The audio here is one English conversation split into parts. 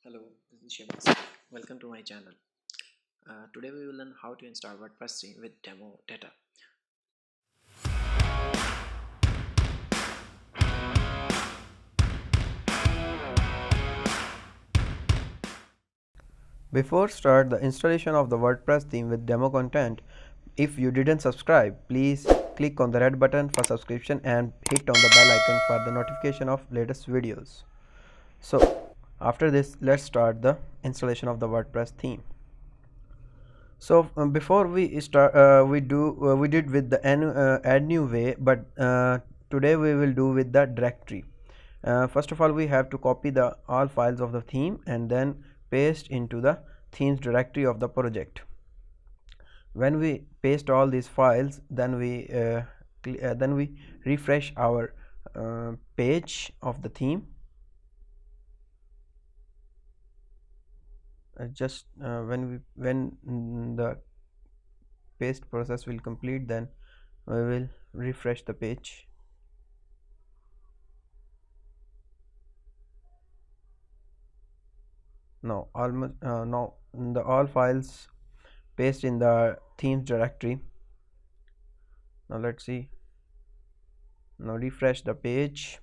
Hello, this is Shahbaz. Welcome to my channel. Today we will learn how to install WordPress theme with demo data. Before start the installation of the WordPress theme with demo content, if you didn't subscribe, please click on the red button for subscription and hit on the bell icon for the notification of latest videos. So after this, let's start the installation of the WordPress theme. So before we start, we did with the add new way, but today we will do with the directory. First of all, we have to copy the all files of the theme and then paste into the themes directory of the project. When we paste all these files, then we refresh our page of the theme. When the paste process will complete, then we will refresh the page. Now the all files paste in the themes directory. Now let's see. Now refresh the page.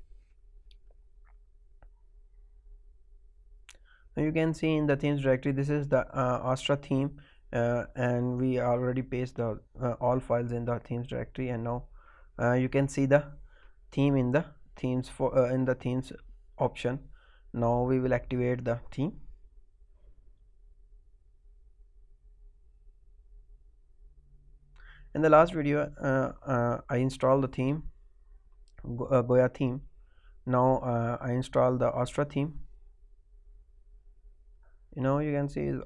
Now you can see in the themes directory, this is the Astra theme, and we already paste the all files in the themes directory, and now you can see the theme in the themes in the themes option. Now we will activate the theme. In the last video, I installed the theme, Goya theme. Now I install the Astra theme. You can see is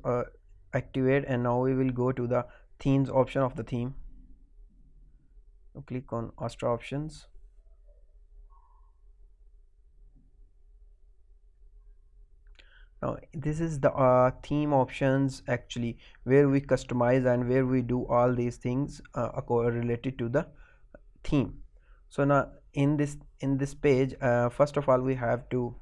activate, and now we will go to the themes option of the theme. Click on Astra options. Now this is the theme options actually, where we customize and where we do all these things related to the theme. So now in this page, first of all we have to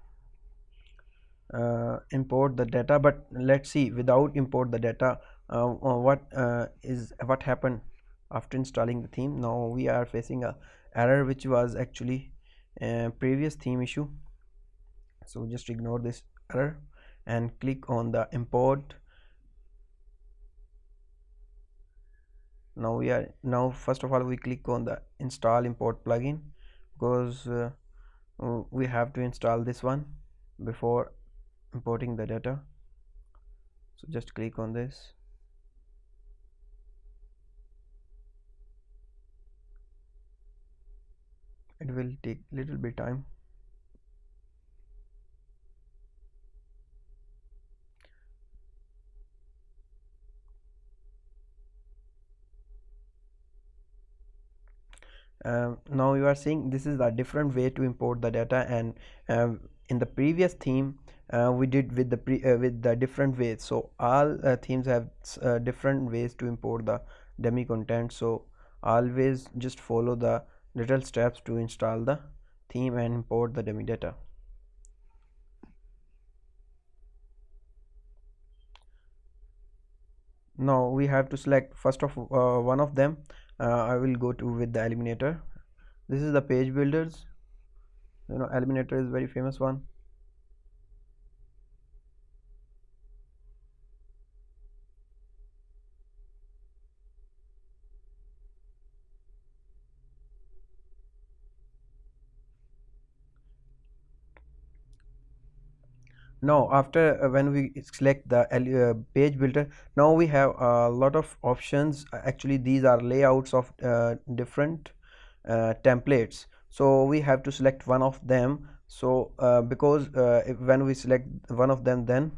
import the data, but let's see without import the data what happened after installing the theme. Now we are facing a error which was actually previous theme issue, so just ignore this error and click on the import. Now first of all we click on the install import plugin, because we have to install this one before importing the data. So just click on this. It will take little bit time. Now you are seeing this is a different way to import the data, and in the previous theme we did with the different ways. So all themes have different ways to import the dummy content, so always just follow the little steps to install the theme and import the dummy data. Now we have to select first of one of them. I will go to with the Elementor. This is the page builders. Elementor is very famous one. Now after when we select the page builder, now we have a lot of options. Actually these are layouts of different templates, so we have to select one of them. So because when we select one of them, then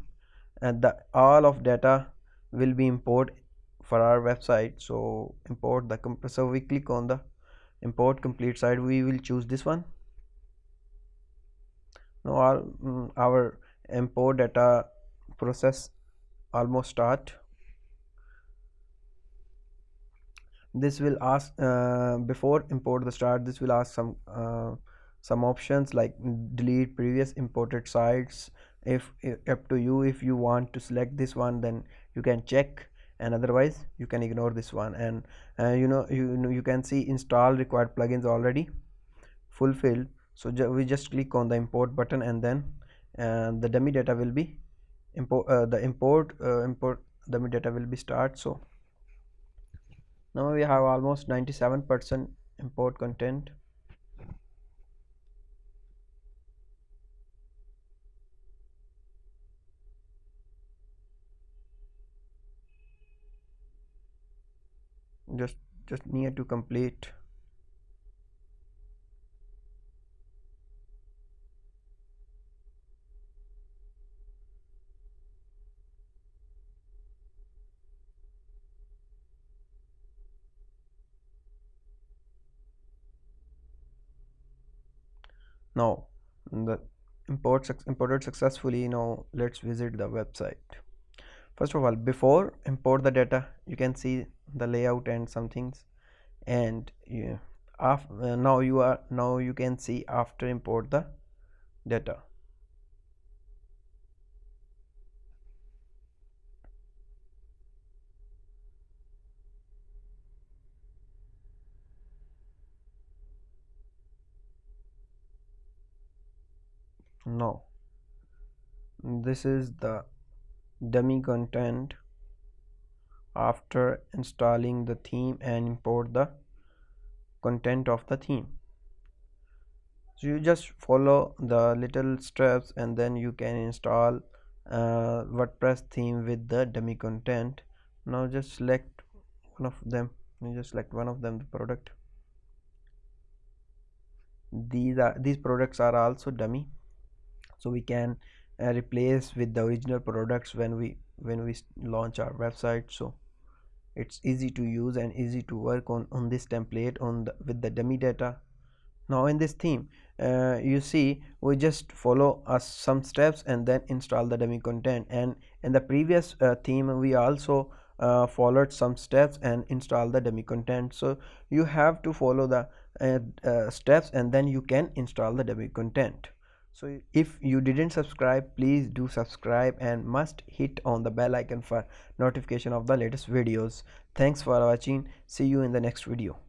the all of data will be imported for our website. So import the so we click on the import complete site. We will choose this one. Now our import data process almost start. This will ask before import the start, this will ask some options like delete previous imported sites, if up to you. If you want to select this one, then you can check, and otherwise you can ignore this one. And you can see install required plugins already fulfilled. So we just click on the import button, and then the dummy data will be import dummy data will be start. So now we have almost 97% import content. Just near to complete. Now the imported successfully. Now let's visit the website. First of all, before import the data, you can see the layout and some things. And now you can see after import the data. Now this is the dummy content after installing the theme and import the content of the theme. So you just follow the little steps, and then you can install WordPress theme with the dummy content. Now just select one of them. You just select one of them, the product. These products are also dummy, so we can replace with the original products when we launch our website. So it's easy to use and easy to work on this template with the dummy data. Now in this theme, you see we just follow some steps and then install the dummy content. And in the previous theme, we also followed some steps and install the dummy content. So you have to follow the steps, and then you can install the dummy content. So if you didn't subscribe, please do subscribe, and must hit on the bell icon for notification of the latest videos. Thanks for watching. See you in the next video.